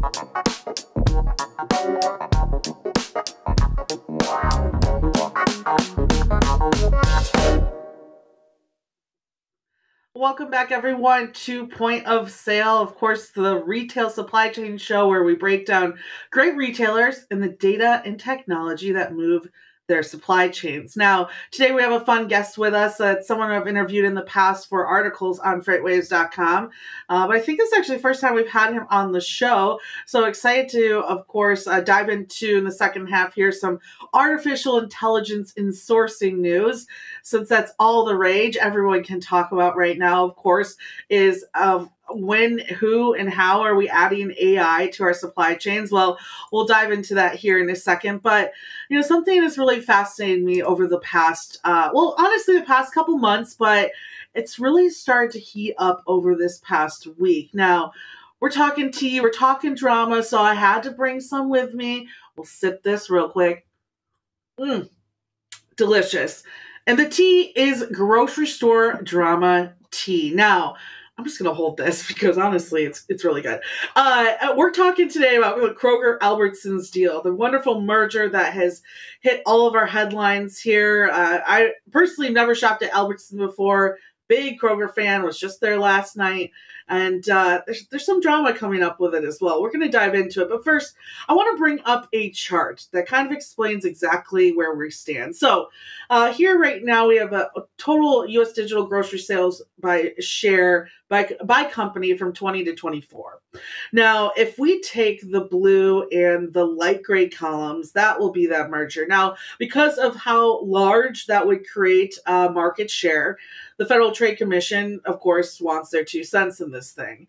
Welcome back, everyone, to Point of Sale. Of course, the retail supply chain show where we break down great retailers and the data and technology that move their supply chains. Now, today we have a fun guest with us. It's someone I've interviewed in the past for articles on FreightWaves.com. But I think it's actually the first time we've had him on the show. So excited to, of course, dive into in the second half here some artificial intelligence in sourcing news, since that's all the rage everyone can talk about right now, of course, is when, who, and how are we adding AI to our supply chains? Well, we'll dive into that here in a second. But, something that's really fascinated me over the past, honestly, the past couple months, but it's really started to heat up over this past week. Now, we're talking tea, we're talking drama, so I had to bring some with me. We'll sip this real quick. Delicious. And the tea is grocery store drama tea. Now, I'm just going to hold this because honestly, it's really good. We're talking today about Kroger-Albertsons deal, the wonderful merger that has hit all of our headlines here. I personally never shopped at Albertsons before. Big Kroger fan, was just there last night. And there's some drama coming up with it as well. We're going to dive into it. But first, I want to bring up a chart that kind of explains exactly where we stand. So here right now, we have a total U.S. digital grocery sales by share by company from 20 to 24. Now, if we take the blue and the light gray columns, that will be that merger. Now, because of how large that would create market share, the Federal Trade Commission, of course, wants their 2 cents in this thing.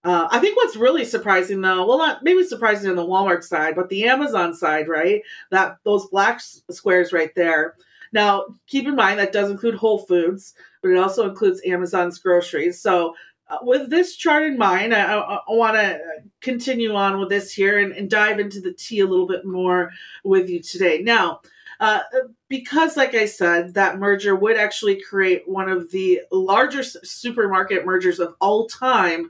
I think what's really surprising, though, well, not maybe surprising on the Walmart side, but the Amazon side, right? That those black squares right there. Now, keep in mind that does include Whole Foods, but it also includes Amazon's groceries. So with this chart in mind, I want to continue on with this here and dive into the tea a little bit more with you today. Now, because, like I said, that merger would actually create one of the largest supermarket mergers of all time.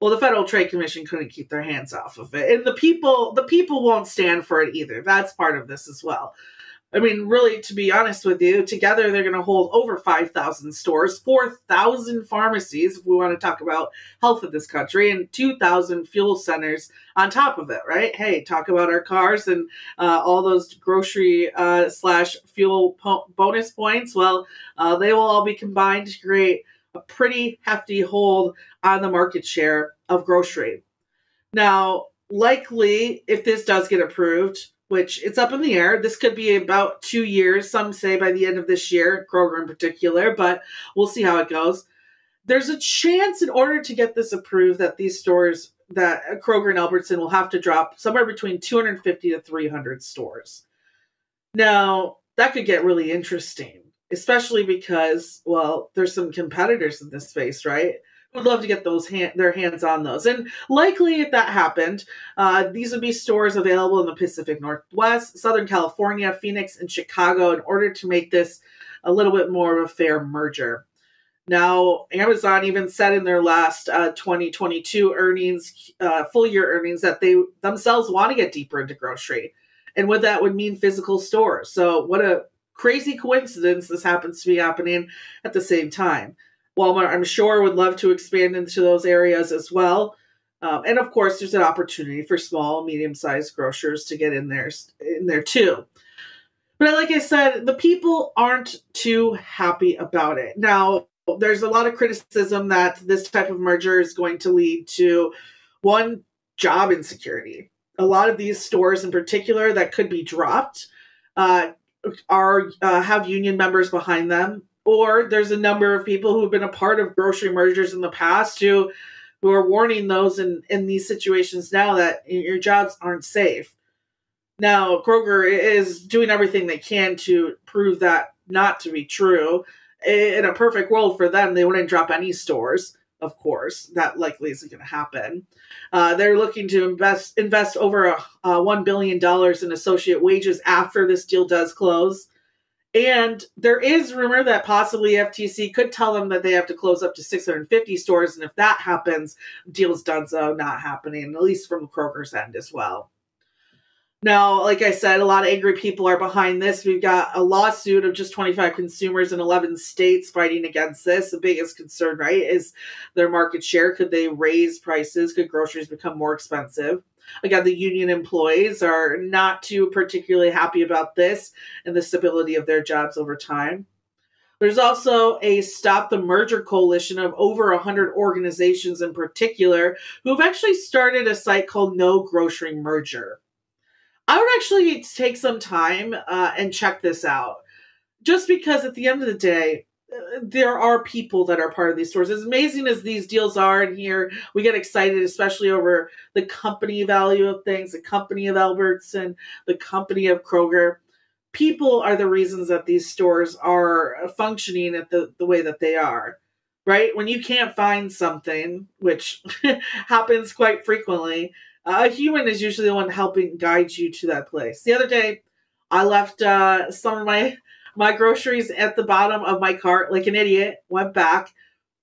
Well, the Federal Trade Commission couldn't keep their hands off of it. And the people won't stand for it either. That's part of this as well. I mean, really, to be honest with you, together they're going to hold over 5,000 stores, 4,000 pharmacies, if we want to talk about health of this country, and 2,000 fuel centers on top of it, right? Hey, talk about our cars and all those grocery / fuel bonus points. Well, they will all be combined to create a pretty hefty hold on the market share of grocery. Now, likely, if this does get approved, which it's up in the air, this could be about 2 years. Some say by the end of this year, Kroger in particular, but we'll see how it goes. There's a chance in order to get this approved that these stores, that Kroger and Albertson will have to drop somewhere between 250 to 300 stores. Now, that could get really interesting, especially because, well, there's some competitors in this space, right? Would love to get their hands on those. And likely, if that happened, these would be stores available in the Pacific Northwest, Southern California, Phoenix, and Chicago in order to make this a little bit more of a fair merger. Now, Amazon even said in their last 2022 earnings, full year earnings, that they themselves want to get deeper into grocery. And what that would mean physical stores. So what a crazy coincidence this happens to be happening at the same time. Walmart, I'm sure, would love to expand into those areas as well. And of course, there's an opportunity for small, medium-sized grocers to get in there too. But like I said, the people aren't too happy about it. Now, there's a lot of criticism that this type of merger is going to lead to, one, job insecurity. A lot of these stores in particular that could be dropped have union members behind them. Or there's a number of people who have been a part of grocery mergers in the past who are warning those in these situations now that your jobs aren't safe. Now, Kroger is doing everything they can to prove that not to be true. In a perfect world for them, they wouldn't drop any stores, of course. That likely isn't going to happen. They're looking to invest over $1 billion in associate wages after this deal does close. And there is rumor that possibly FTC could tell them that they have to close up to 650 stores. And if that happens, deals done, so not happening, at least from Kroger's end as well. Now, like I said, a lot of angry people are behind this. We've got a lawsuit of just 25 consumers in 11 states fighting against this. The biggest concern, right, is their market share. Could they raise prices? Could groceries become more expensive? Again, the union employees are not too particularly happy about this and the stability of their jobs over time. There's also a Stop the Merger coalition of over 100 organizations in particular who have actually started a site called No Grocery Merger. I would actually take some time and check this out. Just because at the end of the day, there are people that are part of these stores. As amazing as these deals are in here, we get excited, especially over the company value of things, the company of Albertson, the company of Kroger. People are the reasons that these stores are functioning at the way that they are, right? When you can't find something, which happens quite frequently, a human is usually the one helping guide you to that place. The other day, I left some of my groceries at the bottom of my cart like an idiot, went back,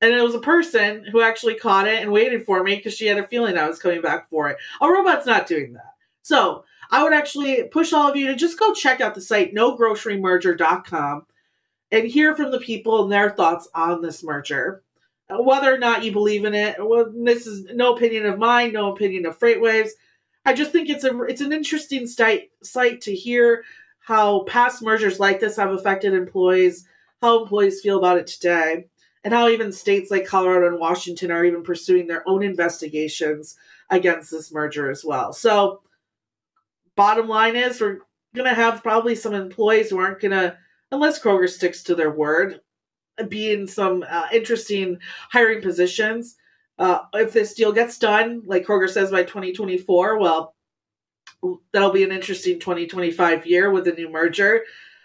and it was a person who actually caught it and waited for me because she had a feeling I was coming back for it. A robot's not doing that. So I would actually push all of you to just go check out the site, nogrossarymerger.com, and hear from the people and their thoughts on this merger. Whether or not you believe in it, well, this is no opinion of mine, no opinion of FreightWaves. I just think it's an interesting site to hear how past mergers like this have affected employees, how employees feel about it today, and how even states like Colorado and Washington are even pursuing their own investigations against this merger as well. So, bottom line is we're going to have probably some employees who aren't going to, unless Kroger sticks to their word, be in some interesting hiring positions. If this deal gets done, like Kroger says, by 2024, well, that'll be an interesting 2025 year with the new merger.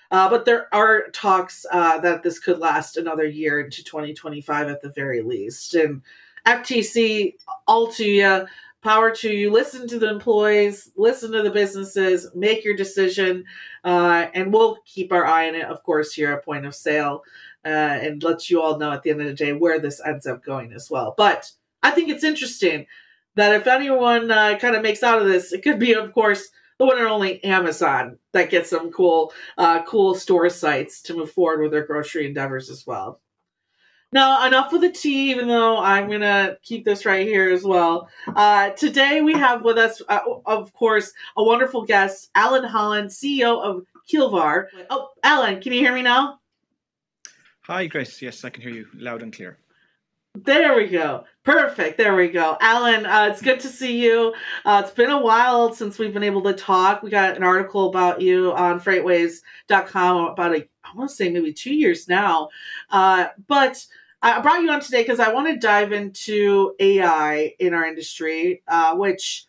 But there are talks that this could last another year into 2025 at the very least. And FTC, all to you, power to you. Listen to the employees, listen to the businesses, make your decision, and we'll keep our eye on it, of course, here at Point of Sale, and let you all know at the end of the day where this ends up going as well. But I think it's interesting that if anyone kind of makes out of this, it could be, of course, the one and only Amazon that gets some cool store sites to move forward with their grocery endeavors as well. Now, enough with the tea, even though I'm going to keep this right here as well. Today we have with us, of course, a wonderful guest, Alan Holland, CEO of Kilvar. Oh, Alan, can you hear me now? Hi, Grace. Yes, I can hear you loud and clear. There we go. Perfect. There we go. Alan, it's good to see you. It's been a while since we've been able to talk. We got an article about you on FreightWaves.com about, I want to say maybe 2 years now. But I brought you on today because I want to dive into AI in our industry, which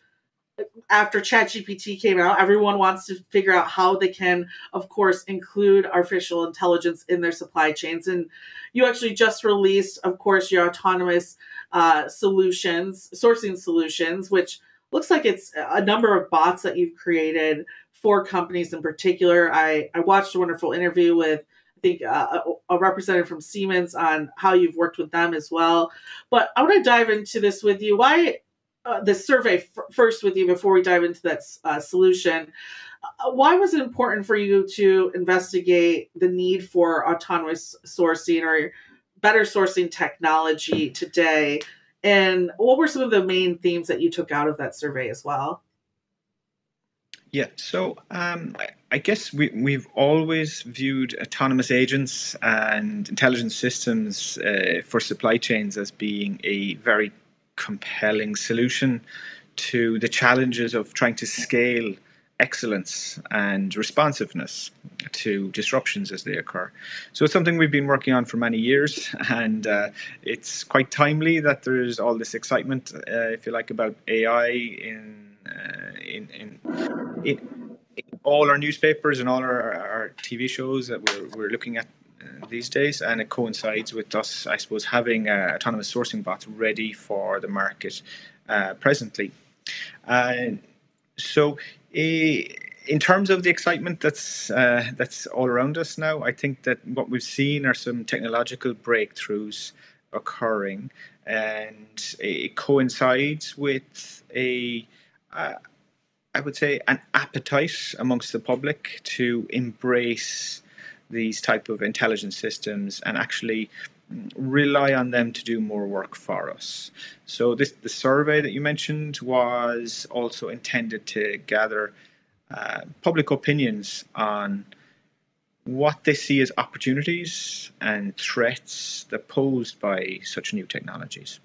after ChatGPT came out, everyone wants to figure out how they can, of course, include artificial intelligence in their supply chains. And you actually just released, of course, your autonomous sourcing solutions, which looks like it's a number of bots that you've created for companies in particular. I watched a wonderful interview with, I think, a representative from Siemens on how you've worked with them as well. But I want to dive into this with you. Why this survey first with you before we dive into that solution. Why was it important for you to investigate the need for autonomous sourcing or better sourcing technology today? And what were some of the main themes that you took out of that survey as well? Yeah, so I guess we've always viewed autonomous agents and intelligent systems for supply chains as being a very compelling solution to the challenges of trying to scale excellence and responsiveness to disruptions as they occur. So it's something we've been working on for many years, and it's quite timely that there's all this excitement, if you like, about AI in all our newspapers and all our TV shows that we're looking at these days, and it coincides with us, I suppose, having autonomous sourcing bots ready for the market presently. So in terms of the excitement that's all around us now, I think that what we've seen are some technological breakthroughs occurring, and it coincides with I would say, an appetite amongst the public to embrace these type of intelligent systems and actually rely on them to do more work for us. So the survey that you mentioned was also intended to gather public opinions on what they see as opportunities and threats that posed by such new technologies.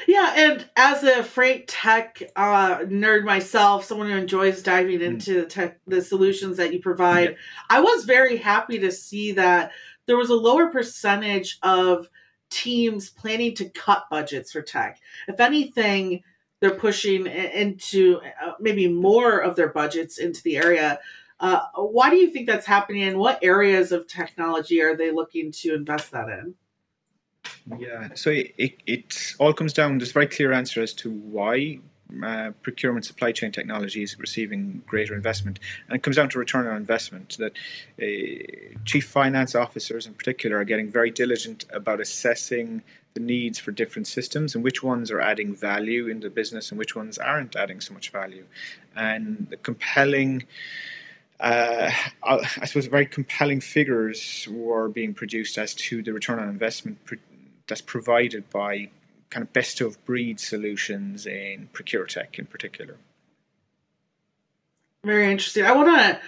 Yeah, and as a freight tech nerd myself, someone who enjoys diving into the solutions that you provide, I was very happy to see that there was a lower percentage of teams planning to cut budgets for tech. If anything, they're pushing into maybe more of their budgets into the area. Why do you think that's happening, and what areas of technology are they looking to invest that in? Yeah, so it all comes down, there's a very clear answer as to why procurement supply chain technology is receiving greater investment. And it comes down to return on investment, that chief finance officers in particular are getting very diligent about assessing the needs for different systems and which ones are adding value in the business and which ones aren't adding so much value. And the compelling I suppose very compelling figures were being produced as to the return on investment that's provided by kind of best of breed solutions in ProcureTech in particular. Very interesting. I want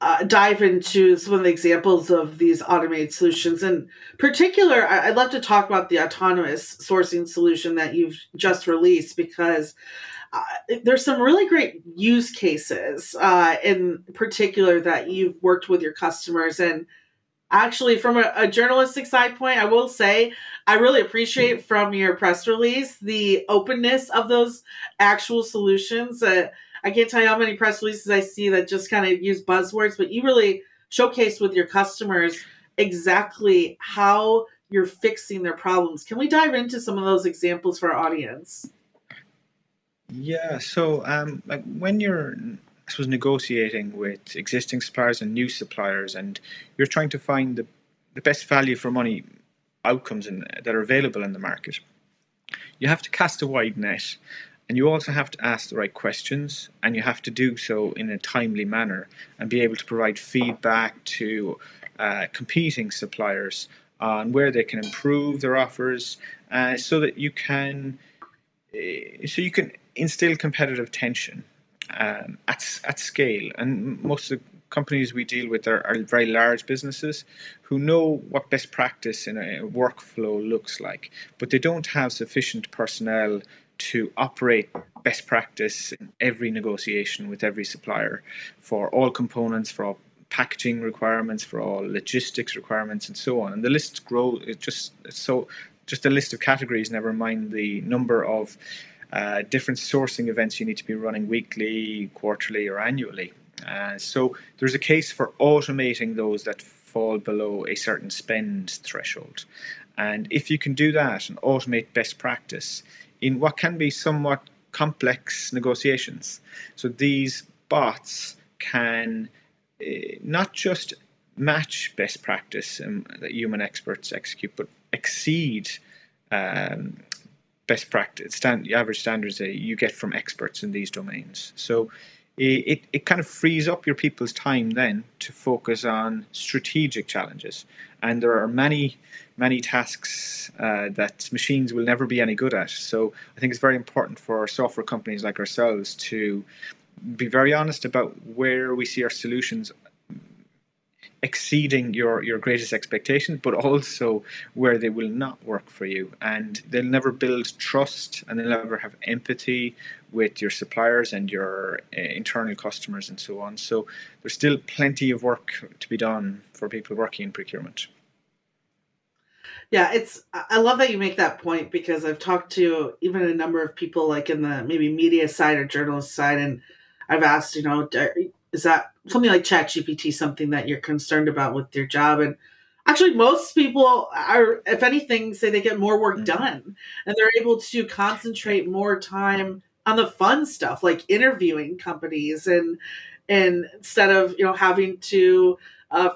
to dive into some of the examples of these automated solutions. In particular, I'd love to talk about the autonomous sourcing solution that you've just released, because there's some really great use cases in particular that you've worked with your customers. And actually, from a journalistic side point, I will say I really appreciate from your press release the openness of those actual solutions. I can't tell you how many press releases I see that just kind of use buzzwords, but you really showcase with your customers exactly how you're fixing their problems. Can we dive into some of those examples for our audience? Yeah, so like when you're, I suppose, negotiating with existing suppliers and new suppliers, and you're trying to find the best value for money outcomes that are available in the market, you have to cast a wide net, and you also have to ask the right questions, and you have to do so in a timely manner and be able to provide feedback to competing suppliers on where they can improve their offers, so that you can instill competitive tension at scale. And most of the companies we deal with are very large businesses who know what best practice in a workflow looks like, but they don't have sufficient personnel to operate best practice in every negotiation with every supplier for all components, for all packaging requirements, for all logistics requirements, and so on. And the list grows. Just a list of categories, never mind the number of different sourcing events you need to be running weekly, quarterly, or annually. So there's a case for automating those that fall below a certain spend threshold. And if you can do that and automate best practice in what can be somewhat complex negotiations, so these bots can not just match best practice that human experts execute, but exceed best practice, average standards that you get from experts in these domains. So it kind of frees up your people's time then to focus on strategic challenges. And there are many tasks that machines will never be any good at. So I think it's very important for software companies like ourselves to be very honest about where we see our solutions exceeding your greatest expectations, but also where they will not work for you. And they'll never build trust, and they'll never have empathy with your suppliers and your internal customers and so on. So there's still plenty of work to be done for people working in procurement. Yeah, I love that you make that point, because I've talked to even a number of people like in the maybe media side or journalist side, and I've asked, is that something like ChatGPT something that you're concerned about with your job? And actually most people are, if anything, say they get more work done and they're able to concentrate more time on the fun stuff like interviewing companies, and instead of having to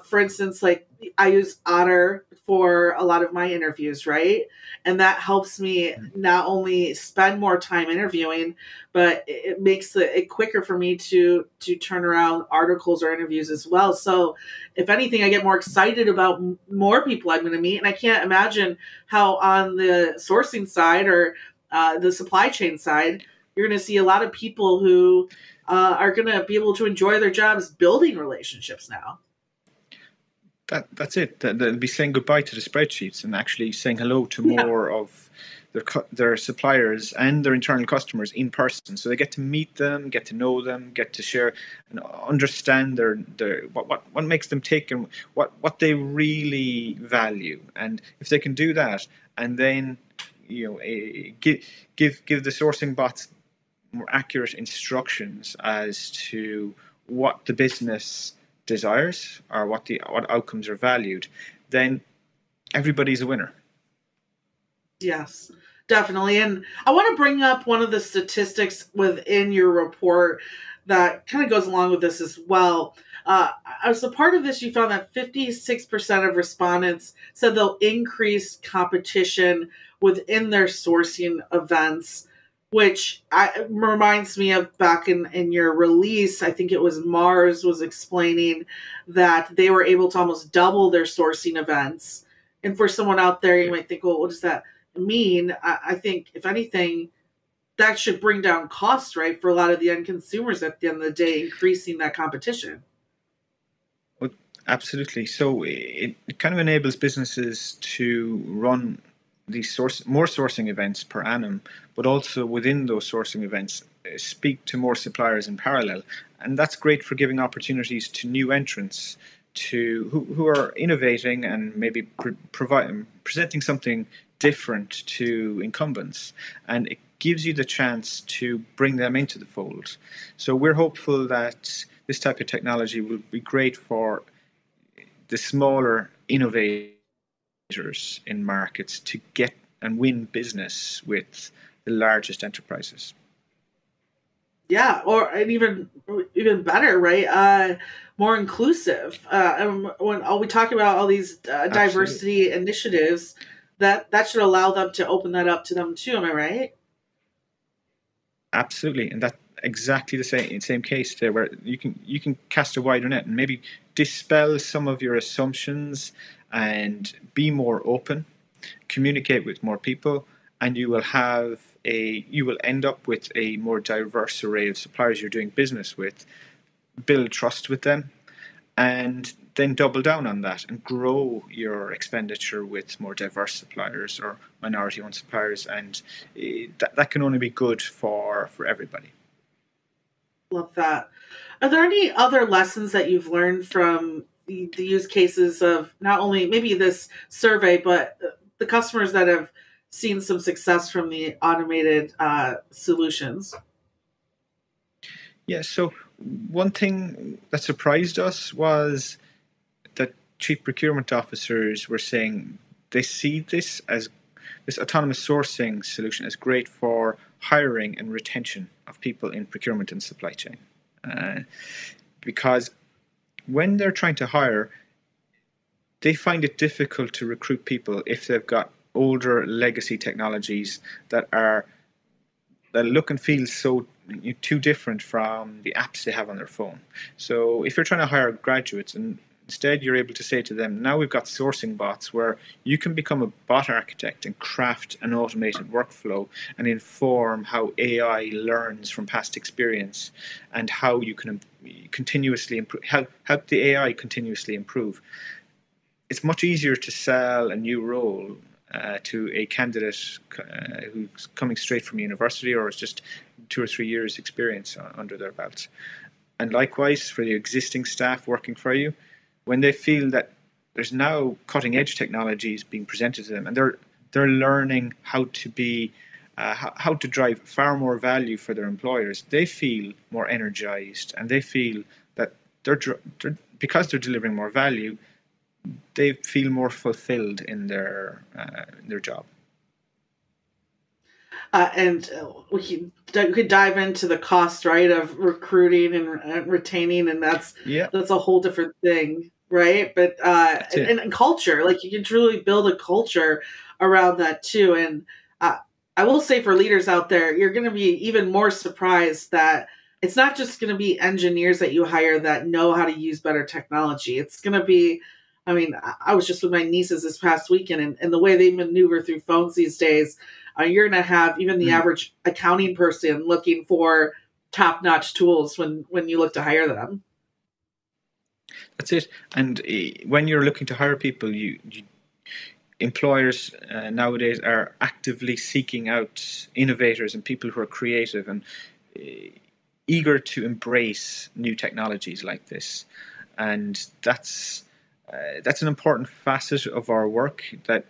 for instance, like I use Otter for a lot of my interviews, right? And that helps me not only spend more time interviewing, but it makes it quicker for me to turn around articles or interviews as well. So if anything, I get more excited about more people I'm going to meet. And I can't imagine how on the sourcing side or the supply chain side, you're going to see a lot of people who are going to be able to enjoy their jobs building relationships now. That's it. They'll be saying goodbye to the spreadsheets and actually saying hello to more of their suppliers and their internal customers in person. So they get to meet them, get to know them, get to share and understand their what makes them tick and what they really value. And if they can do that, and then give the sourcing bots more accurate instructions as to what the business desires or what outcomes are valued, then everybody's a winner. Yes, definitely. And I want to bring up one of the statistics within your report that kind of goes along with this as well. As a part of this, you found that 56% of respondents said they'll increase competition within their sourcing events, which reminds me of back in your release. I think it was Mars was explaining that they were able to almost double their sourcing events. And for someone out there, you might think, well, what does that mean? I think, if anything, that should bring down costs, right, for a lot of the end consumers at the end of the day, increasing that competition. Well, absolutely. So it kind of enables businesses to run these more sourcing events per annum, but also within those sourcing events, speak to more suppliers in parallel. And that's great for giving opportunities to new entrants who are innovating and maybe presenting something different to incumbents. And it gives you the chance to bring them into the fold. So we're hopeful that this type of technology will be great for the smaller innovators in markets to get and win business with the largest enterprises. Yeah, and even better, right? More inclusive. And when we talk about all these diversity initiatives, that should allow them to open that up to them too. Am I right? Absolutely, and that exactly the same case there, where you can cast a wider net and maybe dispel some of your assumptions and be more open, communicate with more people, and you will end up with a more diverse array of suppliers you're doing business with, build trust with them, and then double down on that and grow your expenditure with more diverse suppliers or minority-owned suppliers, and that can only be good for everybody. Love that. Are there any other lessons that you've learned from the use cases of not only maybe this survey, but the customers that have seen some success from the automated solutions? Yeah, so one thing that surprised us was that chief procurement officers were saying they see this autonomous sourcing solution as great for hiring and retention of people in procurement and supply chain. Because when they're trying to hire, they find it difficult to recruit people if they've got older legacy technologies that look and feel so too different from the apps they have on their phone. So if you're trying to hire graduates, and instead you're able to say to them, now we've got sourcing bots where you can become a bot architect and craft an automated workflow and inform how AI learns from past experience and how you can continuously improve, help the AI continuously improve. It's much easier to sell a new role to a candidate who's coming straight from university or has just 2 or 3 years experience under their belts. And likewise for the existing staff working for you, when they feel that there's now cutting edge technologies being presented to them and they're learning how to drive far more value for their employers, they feel more energized and they feel that because they're delivering more value, they feel more fulfilled in their job. And we could dive into the cost, right, of recruiting and retaining, and Yeah, that's a whole different thing, right? But that's it. and culture, like you can truly build a culture around that too. And uh, I will say for leaders out there, you're going to be even more surprised that it's not just going to be engineers that you hire that know how to use better technology. It's going to be, I mean, I was just with my nieces this past weekend, and the way they maneuver through phones these days, you're going to have even the Mm, average accounting person looking for top-notch tools when you look to hire them. that's it. And when you're looking to hire people, you employers nowadays are actively seeking out innovators and people who are creative and uh, eager to embrace new technologies like this. And that's an important facet of our work, that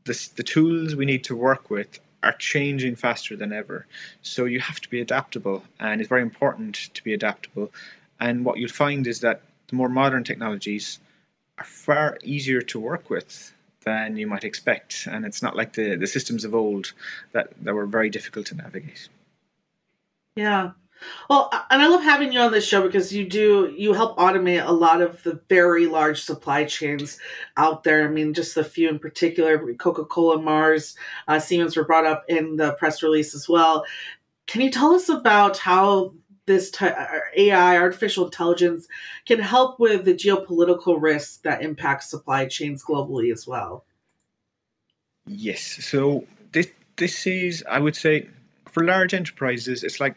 the tools we need to work with are changing faster than ever. So you have to be adaptable, and it's very important to be adaptable. And what you'll find is that the more modern technologies are far easier to work with than you might expect. And it's not like the systems of old that were very difficult to navigate. Yeah. Well, and I love having you on this show because you help automate a lot of the very large supply chains out there. I mean, just the few in particular, Coca-Cola, Mars, Siemens were brought up in the press release as well. Can you tell us about how this AI, artificial intelligence, can help with the geopolitical risks that impact supply chains globally as well? Yes. So this is, I would say, for large enterprises, it's like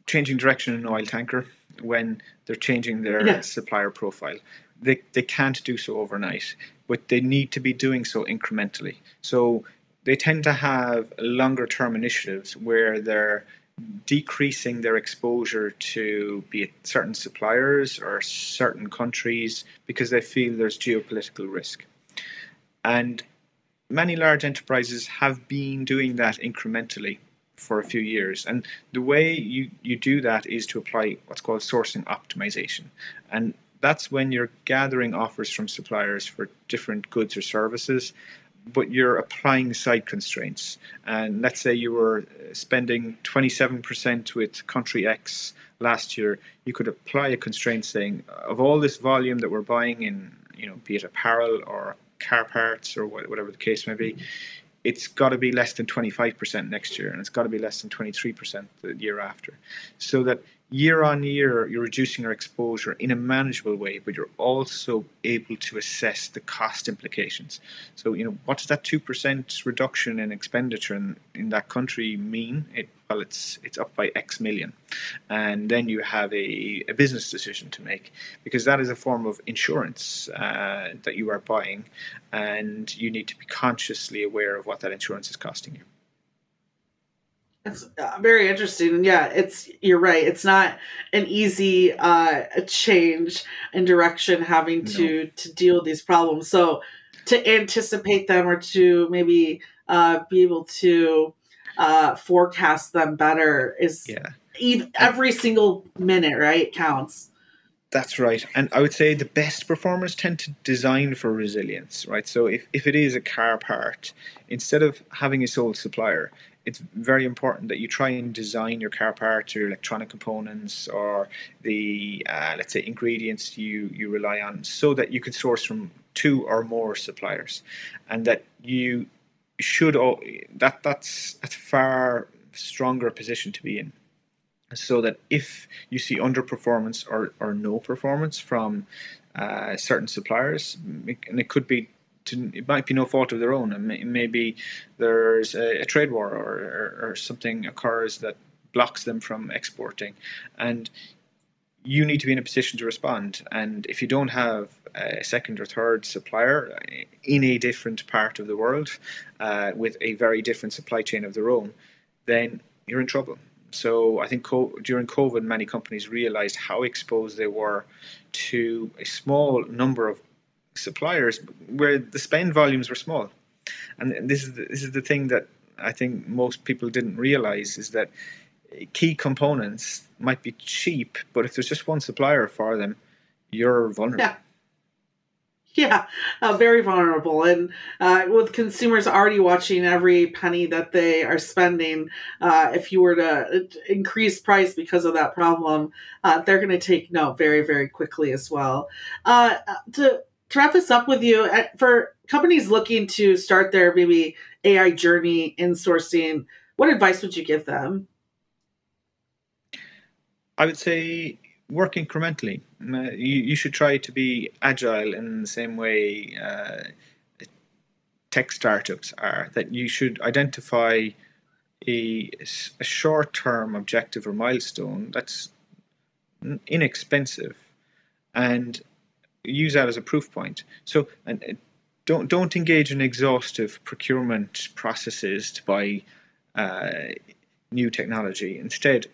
changing direction in an oil tanker when they're changing their Yeah. supplier profile. They can't do so overnight, but they need to be doing so incrementally. So they tend to have longer term initiatives where they're decreasing their exposure to be it certain suppliers or certain countries because they feel there's geopolitical risk. And many large enterprises have been doing that incrementally for a few years. And the way you do that is to apply what's called sourcing optimization. And that's when you're gathering offers from suppliers for different goods or services, but you're applying side constraints. And let's say you were spending 27% with country X last year, you could apply a constraint saying, of all this volume that we're buying in, be it apparel or car parts or whatever the case may be, it's got to be less than 25% next year, and it's got to be less than 23% the year after. So that year on year, you're reducing your exposure in a manageable way, but you're also able to assess the cost implications. So, what does that 2% reduction in expenditure in that country mean? Well, it's up by X million. And then you have a business decision to make, because that is a form of insurance that you are buying, and you need to be consciously aware of what that insurance is costing you. It's very interesting. And yeah, you're right. It's not an easy change in direction having No. to deal with these problems. So to anticipate them or to maybe be able to forecast them better is Yeah. And every single minute, right? Counts. that's right. And I would say the best performers tend to design for resilience, right? So if it is a car part, instead of having a sole supplier, it's very important that you try and design your car parts or your electronic components or the, let's say, ingredients you rely on, so that you can source from two or more suppliers. And that you should, that's a far stronger position to be in, so that if you see underperformance or no performance from certain suppliers, and it could be it might be no fault of their own, and maybe there's a trade war or something occurs that blocks them from exporting, and you need to be in a position to respond. And if you don't have a second or third supplier in a different part of the world with a very different supply chain of their own, then you're in trouble. So I think during COVID, many companies realized how exposed they were to a small number of suppliers where the spend volumes were small. And this is the thing that I think most people didn't realize, is that key components might be cheap, but if there's just one supplier for them, you're vulnerable. Yeah. Yeah, very vulnerable. And with consumers already watching every penny that they are spending, if you were to increase price because of that problem, they're going to take note very, very quickly as well. To wrap this up with you, for companies looking to start their maybe AI journey in sourcing, what advice would you give them? I would say work incrementally. You should try to be agile in the same way tech startups are, that you should identify a short term objective or milestone that's inexpensive and use that as a proof point. So, and don't engage in exhaustive procurement processes to buy new technology. Instead,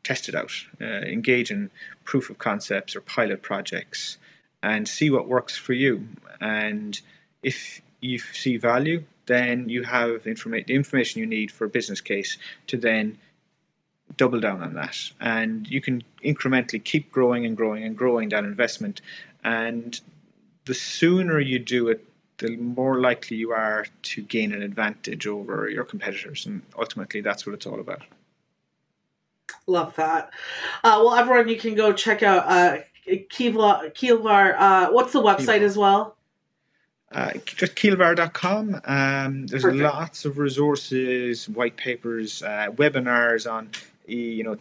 test it out. Engage in proof of concepts or pilot projects, and see what works for you. And if you see value, then you have the information you need for a business case to then double down on that. And you can incrementally keep growing and growing and growing that investment. And the sooner you do it, the more likely you are to gain an advantage over your competitors. And ultimately, that's what it's all about. Love that. Well, everyone, you can go check out Keelvar. What's the website as well? Just keelvar.com. There's Perfect. lots of resources, white papers, webinars on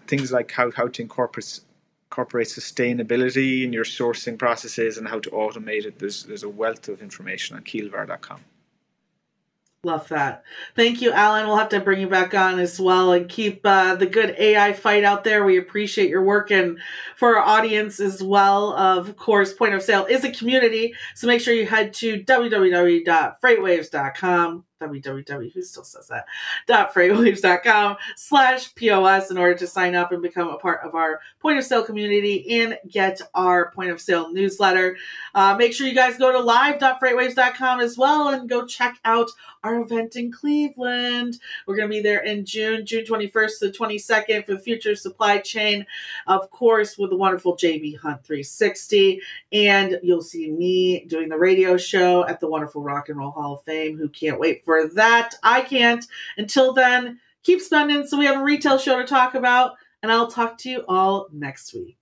things like how to incorporate sustainability in your sourcing processes and how to automate it. There's a wealth of information on keelvar.com. Love that. Thank you, Alan. We'll have to bring you back on as well and keep the good AI fight out there. We appreciate your work, and for our audience as well. Of course, Point of Sale is a community, so make sure you head to www.freightwaves.com. Who still says that? .freightwaves.com/POS in order to sign up and become a part of our Point of Sale community and get our Point of Sale newsletter. Make sure you guys go to live.freightwaves.com as well and go check out our event in Cleveland. We're going to be there in June 21st to the 22nd for the Future Supply Chain, of course, with the wonderful JB Hunt 360. And you'll see me doing the radio show at the wonderful Rock and Roll Hall of Fame. Who can't wait for that? I can't. Until then, keep spending so we have a retail show to talk about. And I'll talk to you all next week.